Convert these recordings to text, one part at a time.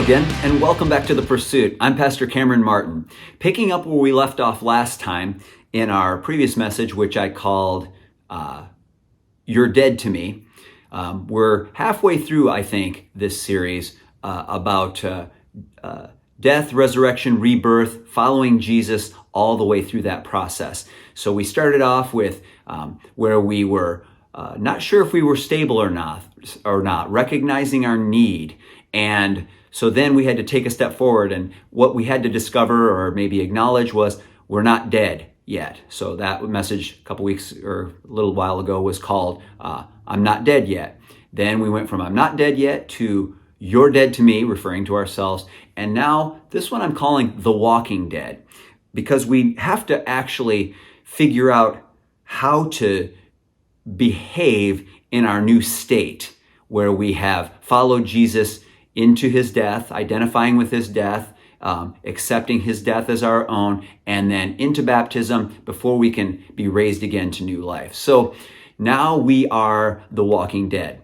again, and welcome back to The Pursuit. I'm Pastor Cameron Martin. Picking up where we left off last time in our previous message, which I called You're Dead to Me. We're halfway through, I think, this series about death, resurrection, rebirth, following Jesus all the way through that process. So we started off with where we were not sure if we were stable or not, recognizing our need. And so then we had to take a step forward, and what we had to discover or maybe acknowledge was we're not dead yet. So that message a couple weeks or a little while ago was called I'm not dead yet. Then we went from I'm not dead yet to You're Dead to Me, referring to ourselves. And now this one I'm calling The Walking Dead, because we have to actually figure out how to behave in our new state where we have followed Jesus into his death, identifying with his death, accepting his death as our own, and then into baptism before we can be raised again to new life. So now we are the walking dead.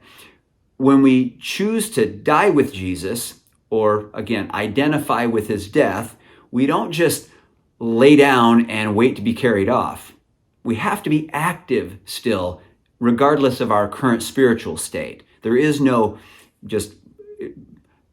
When we choose to die with Jesus, or again, identify with his death, we don't just lay down and wait to be carried off. We have to be active still, regardless of our current spiritual state. There is no just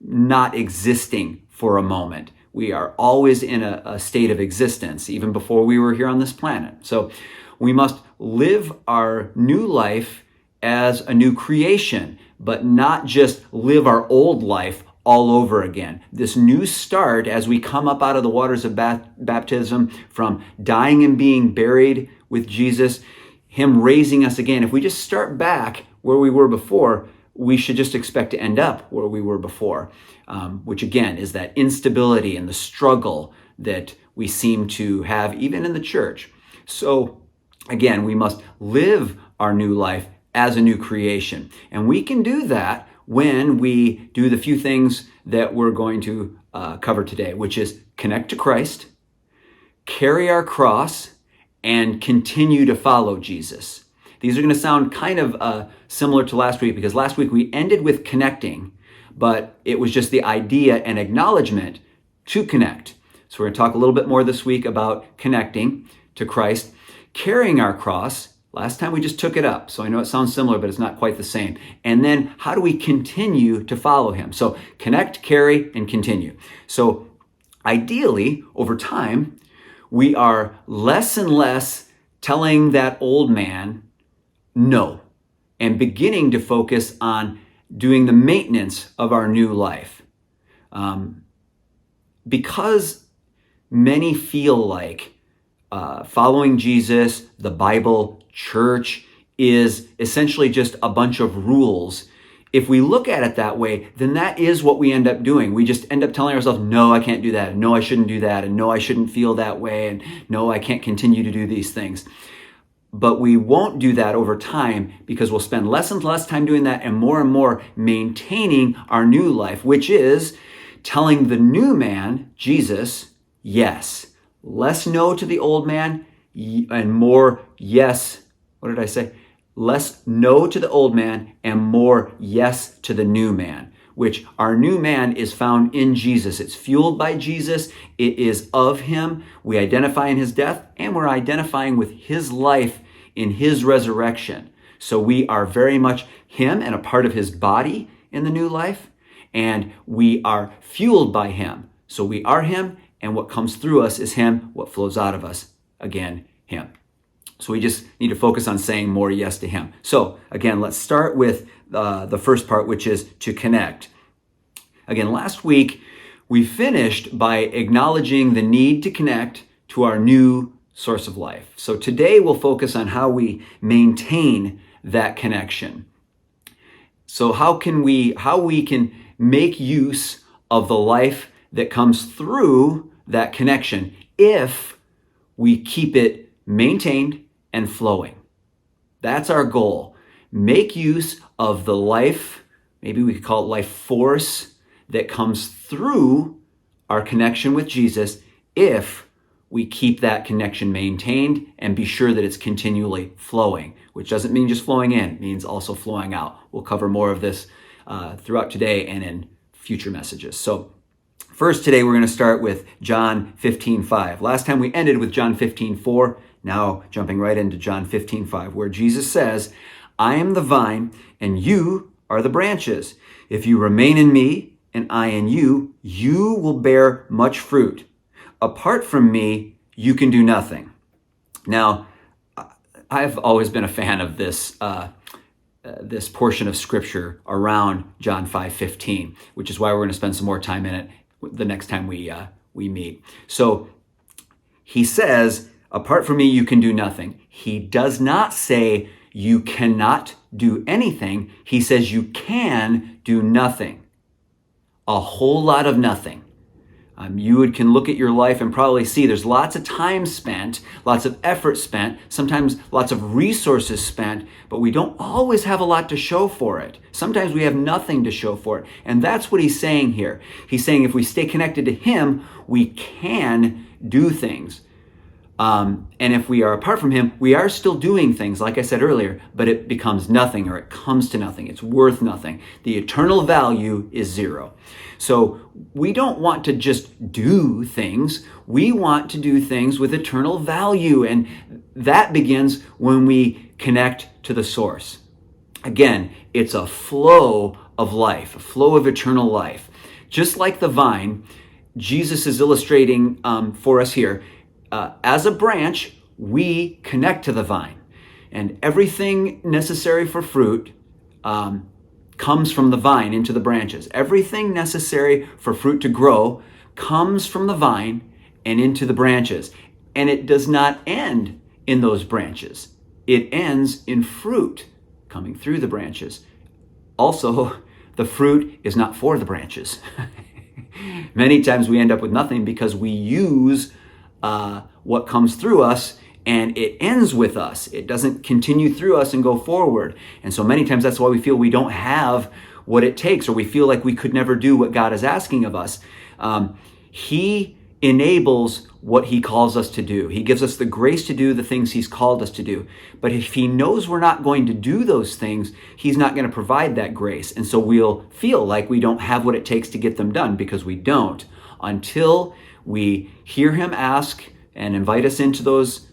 not existing for a moment. We are always in a state of existence, even before we were here on this planet. So we must live our new life as a new creation, but not just live our old life all over again. This new start as we come up out of the waters of baptism, from dying and being buried with Jesus, him raising us again. If we just start back where we were before, we should just expect to end up where we were before, which again is that instability and the struggle that we seem to have even in the church. So again, we must live our new life as a new creation. And we can do that when we do the few things that we're going to cover today, which is connect to Christ, carry our cross, and continue to follow Jesus. These are going to sound kind of similar to last week, because last week we ended with connecting, but it was just the idea and acknowledgement to connect. So we're going to talk a little bit more this week about connecting to Christ, carrying our cross. Last time we just took it up, so I know it sounds similar, but it's not quite the same. And then how do we continue to follow him? So connect, carry, and continue. So ideally, over time, we are less and less telling that old man no, and beginning to focus on doing the maintenance of our new life. Because many feel like following Jesus, the Bible, church, is essentially just a bunch of rules. If we look at it that way, then that is what we end up doing. We just end up telling ourselves, no, I can't do that. No, I shouldn't do that. And no, I shouldn't feel that way. And no, I can't continue to do these things. But we won't do that over time, because we'll spend less and less time doing that and more maintaining our new life, which is telling the new man, Jesus, yes. Less no to the old man and more yes. What did I say? Less no to the old man and more yes to the new man, which our new man is found in Jesus. It's fueled by Jesus. It is of him. We identify in his death, and we're identifying with his life in his resurrection. So we are very much him and a part of his body in the new life, and we are fueled by him. So we are him, and what comes through us is him. What flows out of us, again, him. So we just need to focus on saying more yes to him. So again, let's start with the first part, which is to connect. Again, last week, we finished by acknowledging the need to connect to our new source of life. So today we'll focus on how we maintain that connection. So how we can make use of the life that comes through that connection if we keep it maintained and flowing. That's our goal. Make use of the life, maybe we could call it life force, that comes through our connection with Jesus if we keep that connection maintained and be sure that it's continually flowing, which doesn't mean just flowing in, it means also flowing out. We'll cover more of this throughout today and in future messages. So First, today we're going to start with John 15:5. Last time we ended with John 15:4. Now jumping right into John 15:5, where Jesus says, I am the vine and you are the branches. If you remain in me and I in you, you will bear much fruit. Apart from me, you can do nothing. Now, I've always been a fan of this portion of scripture around John 5:15, which is why we're going to spend some more time in it the next time we meet. So he says, apart from me, you can do nothing. He does not say you cannot do anything. He says you can do nothing. A whole lot of nothing. You can look at your life and probably see there's lots of time spent, lots of effort spent, sometimes lots of resources spent, but we don't always have a lot to show for it. Sometimes we have nothing to show for it. And that's what he's saying here. He's saying if we stay connected to him, we can do things. And if we are apart from him, we are still doing things, like I said earlier, but it becomes nothing or it comes to nothing. It's worth nothing. The eternal value is zero. So we don't want to just do things. We want to do things with eternal value. And that begins when we connect to the source. Again, it's a flow of life, a flow of eternal life. Just like the vine, Jesus is illustrating for us here. As a branch, we connect to the vine, and everything necessary for fruit comes from the vine into the branches. Everything necessary for fruit to grow comes from the vine and into the branches, and it does not end in those branches. It ends in fruit coming through the branches. Also, the fruit is not for the branches. Many times we end up with nothing because we use what comes through us and it ends with us. It doesn't continue through us and go forward. And so many times that's why we feel we don't have what it takes, or we feel like we could never do what God is asking of us. He enables what he calls us to do. He gives us the grace to do the things he's called us to do. But if he knows we're not going to do those things, he's not going to provide that grace. And so we'll feel like we don't have what it takes to get them done, because we don't, until we hear him ask and invite us into those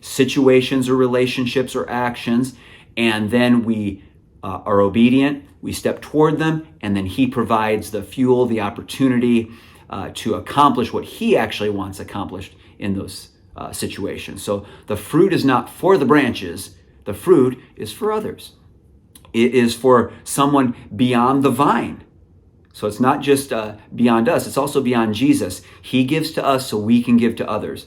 situations or relationships or actions, and then we are obedient, we step toward them, and then he provides the fuel, the opportunity to accomplish what he actually wants accomplished in those situations. So the fruit is not for the branches, the fruit is for others. It is for someone beyond the vine. So it's not just beyond us, it's also beyond Jesus. He gives to us so we can give to others.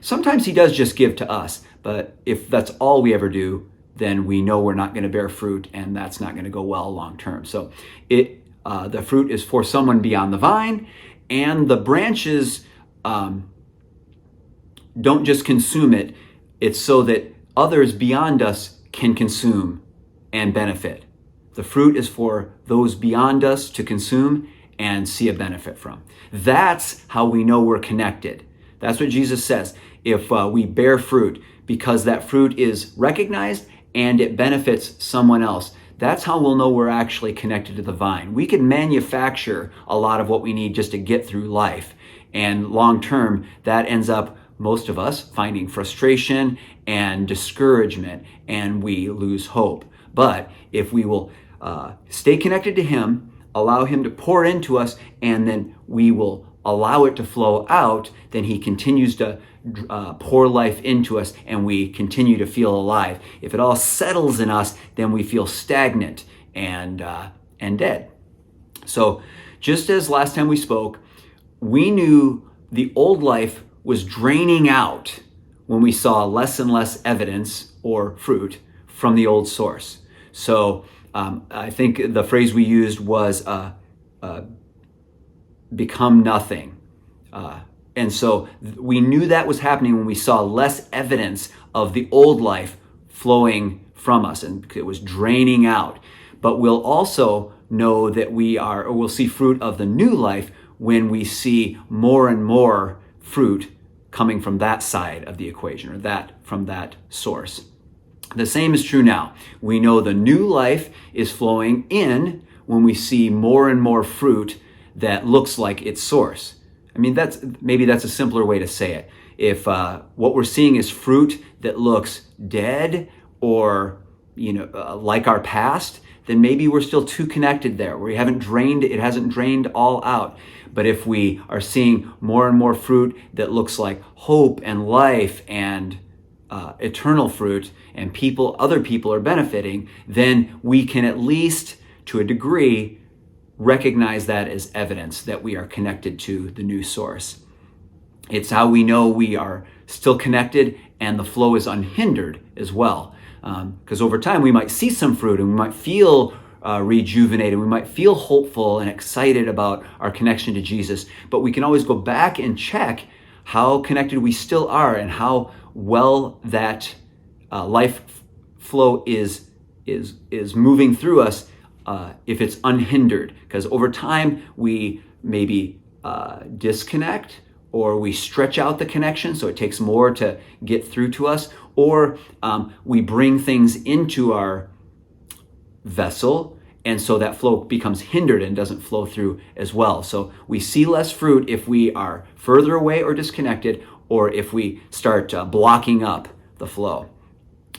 Sometimes he does just give to us, but if that's all we ever do, then we know we're not going to bear fruit, and that's not going to go well long term. So the fruit is for someone beyond the vine, and the branches don't just consume it. It's so that others beyond us can consume and benefit. The fruit is for those beyond us to consume and see a benefit from. That's how we know we're connected. That's what Jesus says. If we bear fruit, because that fruit is recognized and it benefits someone else, that's how we'll know we're actually connected to the vine. We can manufacture a lot of what we need just to get through life. And long term, that ends up, most of us, finding frustration and discouragement, and we lose hope. But if we will stay connected to him, allow him to pour into us, and then we will allow it to flow out, then he continues to pour life into us, and we continue to feel alive. If it all settles in us, then we feel stagnant and dead. So just as last time we spoke, we knew the old life was draining out when we saw less and less evidence or fruit from the old source. So I think the phrase we used was become nothing. And so we knew that was happening when we saw less evidence of the old life flowing from us, and it was draining out. But we'll also know that we'll see fruit of the new life when we see more and more fruit coming from that side of the equation, or from that source. The same is true now. We know the new life is flowing in when we see more and more fruit that looks like its source. I mean, that's a simpler way to say it. If what we're seeing is fruit that looks dead or like our past, then maybe we're still too connected there. We haven't drained it hasn't drained all out. But if we are seeing more and more fruit that looks like hope and life and eternal fruit, and other people are benefiting, then we can at least, to a degree, recognize that as evidence that we are connected to the new source. It's how we know we are still connected and the flow is unhindered as well. Because over time we might see some fruit and we might feel rejuvenated, we might feel hopeful and excited about our connection to Jesus, but we can always go back and check how connected we still are and how well that life flow is moving through us if it's unhindered. Because over time we maybe disconnect, or we stretch out the connection so it takes more to get through to us, or we bring things into our vessel, and so that flow becomes hindered and doesn't flow through as well. So we see less fruit if we are further away or disconnected, or if we start blocking up the flow.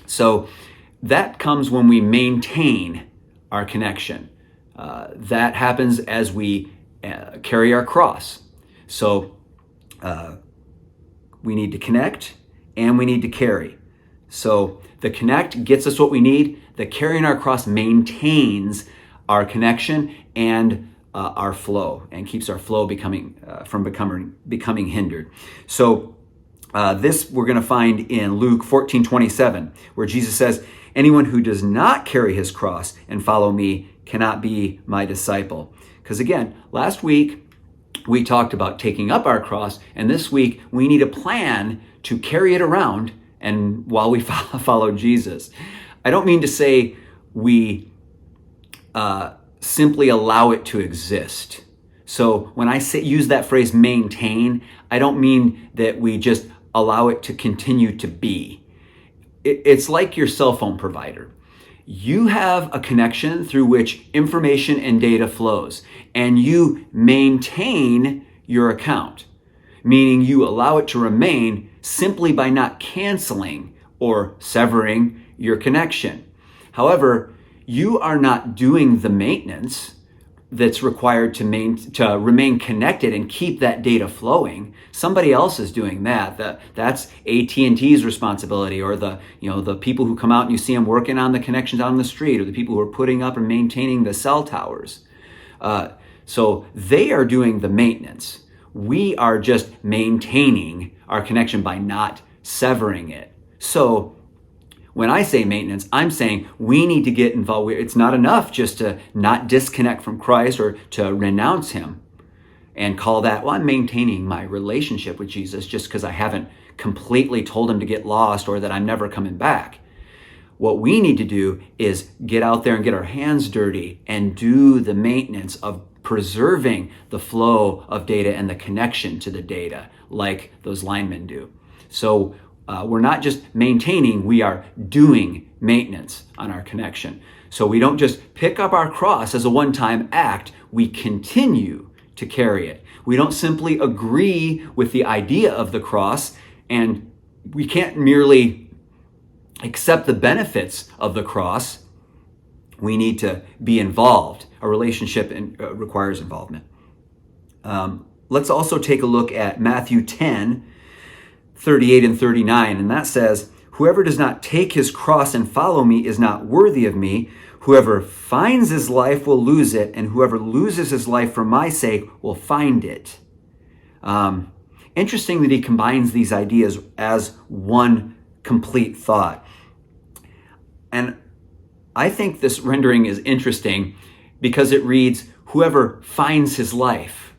So that comes when we maintain our connection. That happens as we carry our cross. So we need to connect and we need to carry. So the connect gets us what we need. The carrying our cross maintains our connection and our flow, and keeps our flow from becoming hindered. So this we're going to find in Luke 14:27, where Jesus says, "Anyone who does not carry his cross and follow me cannot be my disciple." Because again, last week we talked about taking up our cross, and this week we need a plan to carry it around and while we follow Jesus. I don't mean to say we simply allow it to exist. So when I use that phrase maintain, I don't mean that we just allow it to continue to be. It's like your cell phone provider. You have a connection through which information and data flows, and you maintain your account, meaning you allow it to remain simply by not canceling or severing your connection. However, you are not doing the maintenance that's required to remain connected and keep that data flowing. Somebody else is doing that. That's AT&T's responsibility, or the people who come out and you see them working on the connections on the street, or the people who are putting up and maintaining the cell towers. So they are doing the maintenance. We are just maintaining our connection by not severing it. So when I say maintenance, I'm saying we need to get involved. It's not enough just to not disconnect from Christ or to renounce him and call that, well, I'm maintaining my relationship with Jesus just because I haven't completely told him to get lost or that I'm never coming back. What we need to do is get out there and get our hands dirty and do the maintenance of preserving the flow of data and the connection to the data like those linemen do. So we're not just maintaining, we are doing maintenance on our connection. So we don't just pick up our cross as a one-time act, we continue to carry it. We don't simply agree with the idea of the cross, and we can't merely accept the benefits of the cross. We need to be involved. A relationship requires involvement. Let's also take a look at Matthew 10:38 and 39, and that says, "Whoever does not take his cross and follow me is not worthy of me. Whoever finds his life will lose it, and whoever loses his life for my sake will find it." Interesting that he combines these ideas as one complete thought. And I think this rendering is interesting because it reads, "Whoever finds his life."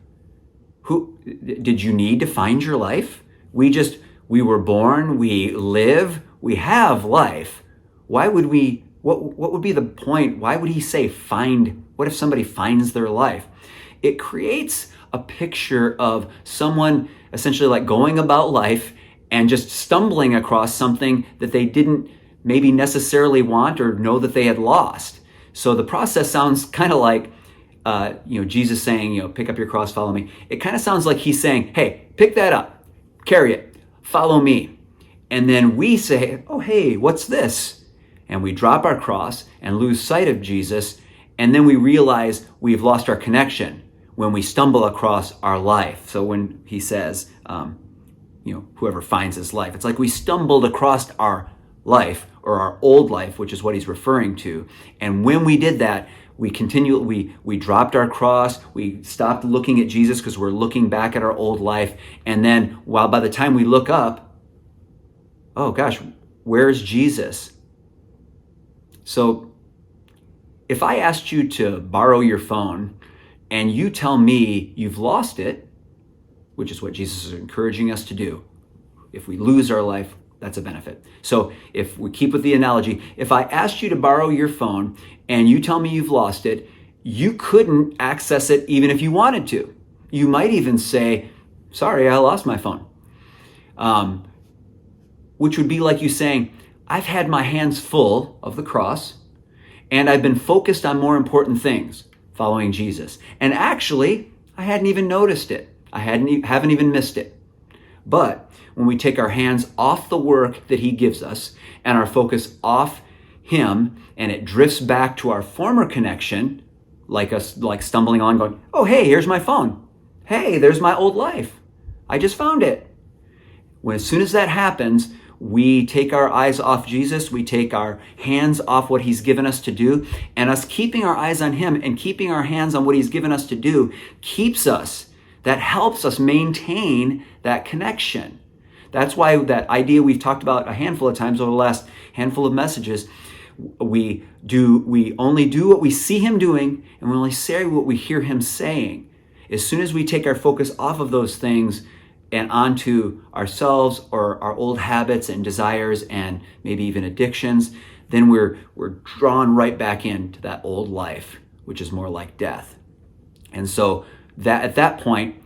Did you need to find your life? We were born, we live, we have life. What would be the point? Why would he say find? What if somebody finds their life? It creates a picture of someone essentially like going about life and just stumbling across something that they didn't maybe necessarily want or know that they had lost. So the process sounds kind of like Jesus saying, pick up your cross, follow me. It kind of sounds like he's saying, hey, pick that up, carry it, follow me. And then we say, oh, hey, what's this? And we drop our cross and lose sight of Jesus. And then we realize we've lost our connection when we stumble across our life. So when he says, whoever finds his life, it's like we stumbled across our life, or our old life, which is what he's referring to. And when we did that, we dropped our cross, we stopped looking at Jesus because we're looking back at our old life. And then by the time we look up, oh gosh, where's Jesus? So if I asked you to borrow your phone and you tell me you've lost it, which is what Jesus is encouraging us to do, if we lose our life, that's a benefit. So if we keep with the analogy, if I asked you to borrow your phone and you tell me you've lost it, you couldn't access it even if you wanted to. You might even say, sorry, I lost my phone. Which would be like you saying, I've had my hands full of the cross and I've been focused on more important things, following Jesus. And actually, I hadn't even noticed it. I haven't even missed it. But when we take our hands off the work that he gives us and our focus off him, and it drifts back to our former connection, like stumbling on going, oh, hey, here's my phone. Hey, there's my old life. I just found it. As soon as that happens, we take our eyes off Jesus, we take our hands off what he's given us to do, and us keeping our eyes on him and keeping our hands on what he's given us to do that helps us maintain that connection. That's why that idea we've talked about a handful of times over the last handful of messages, we only do what we see him doing, and we only say what we hear him saying. As soon as we take our focus off of those things and onto ourselves or our old habits and desires and maybe even addictions, then we're drawn right back into that old life, which is more like death. And so that at that point,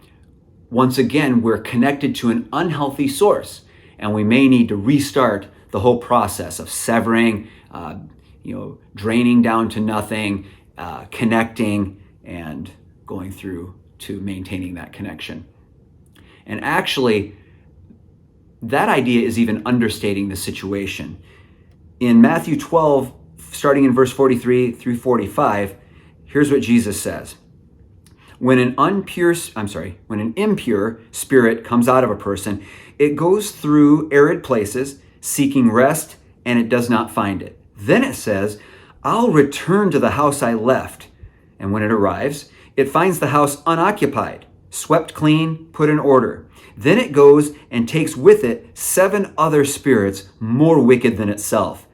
once again, we're connected to an unhealthy source, and we may need to restart the whole process of severing, draining down to nothing, connecting, and going through to maintaining that connection. And actually, that idea is even understating the situation. In Matthew 12, starting in verse 43 through 45, here's what Jesus says. When an impure spirit comes out of a person, it goes through arid places, seeking rest, and it does not find it. Then it says, I'll return to the house I left. And when it arrives, it finds the house unoccupied, swept clean, put in order. Then it goes and takes with it 7 other spirits more wicked than itself.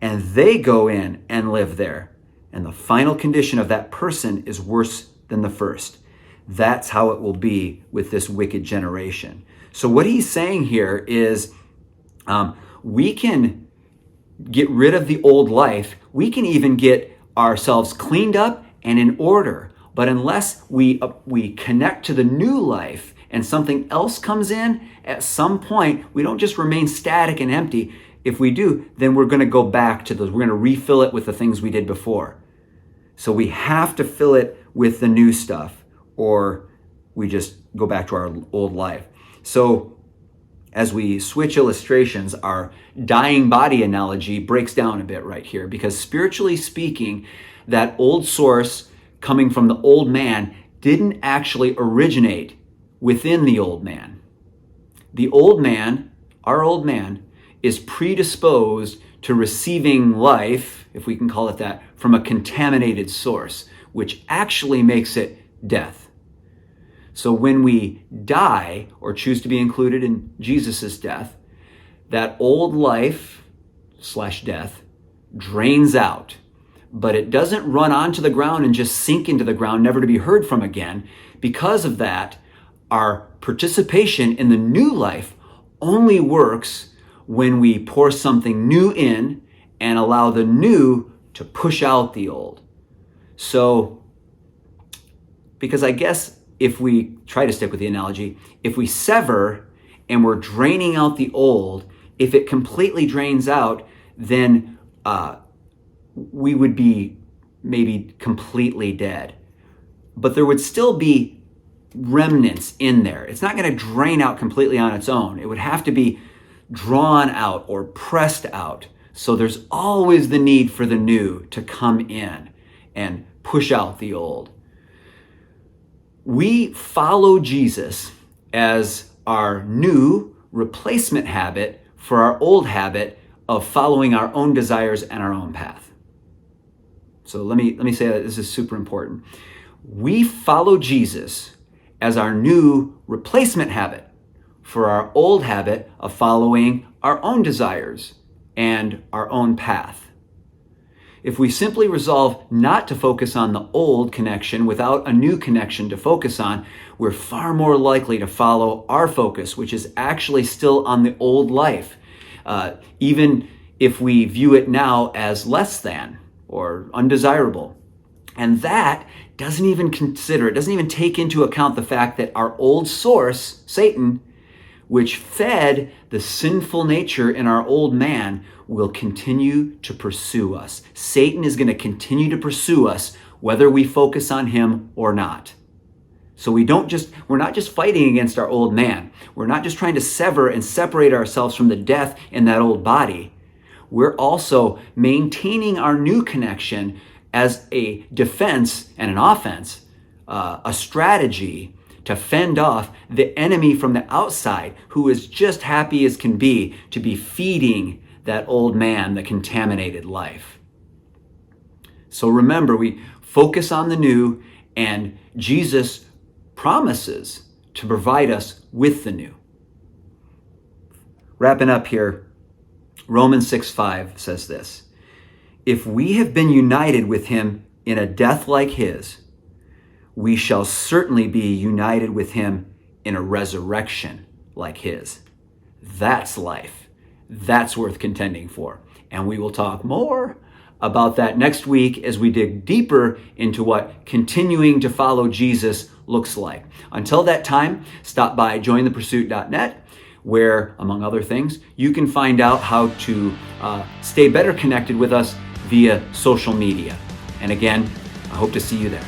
And they go in and live there. And the final condition of that person is worse than the first. That's how it will be with this wicked generation. So what he's saying here is we can get rid of the old life. We can even get ourselves cleaned up and in order. But unless we connect to the new life and something else comes in, at some point, we don't just remain static and empty. If we do, then we're going to go back to those. We're going to refill it with the things we did before. So we have to fill it with the new stuff, or we just go back to our old life. So as we switch illustrations, our dying body analogy breaks down a bit right here, because spiritually speaking, that old source coming from the old man didn't actually originate within the old man. The old man, our old man, is predisposed to receiving life, if we can call it that, from a contaminated source, which actually makes it death. So when we die or choose to be included in Jesus' death, that old life / death drains out, but it doesn't run onto the ground and just sink into the ground, never to be heard from again. Because of that, our participation in the new life only works when we pour something new in and allow the new to push out the old. So, because I guess if we try to stick with the analogy, if we sever and we're draining out the old, if it completely drains out, then we would be maybe completely dead. but there would still be remnants in there. It's not going to drain out completely on its own. It would have to be drawn out or pressed out. So there's always the need for the new to come in and push out the old. We follow Jesus as our new replacement habit for our old habit of following our own desires and our own path. So let me say that this is super important. We follow Jesus as our new replacement habit for our old habit of following our own desires and our own path. If we simply resolve not to focus on the old connection without a new connection to focus on, we're far more likely to follow our focus, which is actually still on the old life, even if we view it now as less than or undesirable. And that doesn't even take into account the fact that our old source, Satan, which fed the sinful nature in our old man, will continue to pursue us. Satan is going to continue to pursue us whether we focus on him or not. So we're not just fighting against our old man. We're not just trying to sever and separate ourselves from the death in that old body. We're also maintaining our new connection as a defense and an offense, a strategy to fend off the enemy from the outside, who is just happy as can be to be feeding that old man the contaminated life. So remember, we focus on the new, and Jesus promises to provide us with the new. Wrapping up here, Romans 6:5 says this: if we have been united with him in a death like his, we shall certainly be united with him in a resurrection like his. That's life. That's worth contending for. And we will talk more about that next week as we dig deeper into what continuing to follow Jesus looks like. Until that time, stop by jointhepursuit.net, where, among other things, you can find out how to stay better connected with us via social media. And again, I hope to see you there.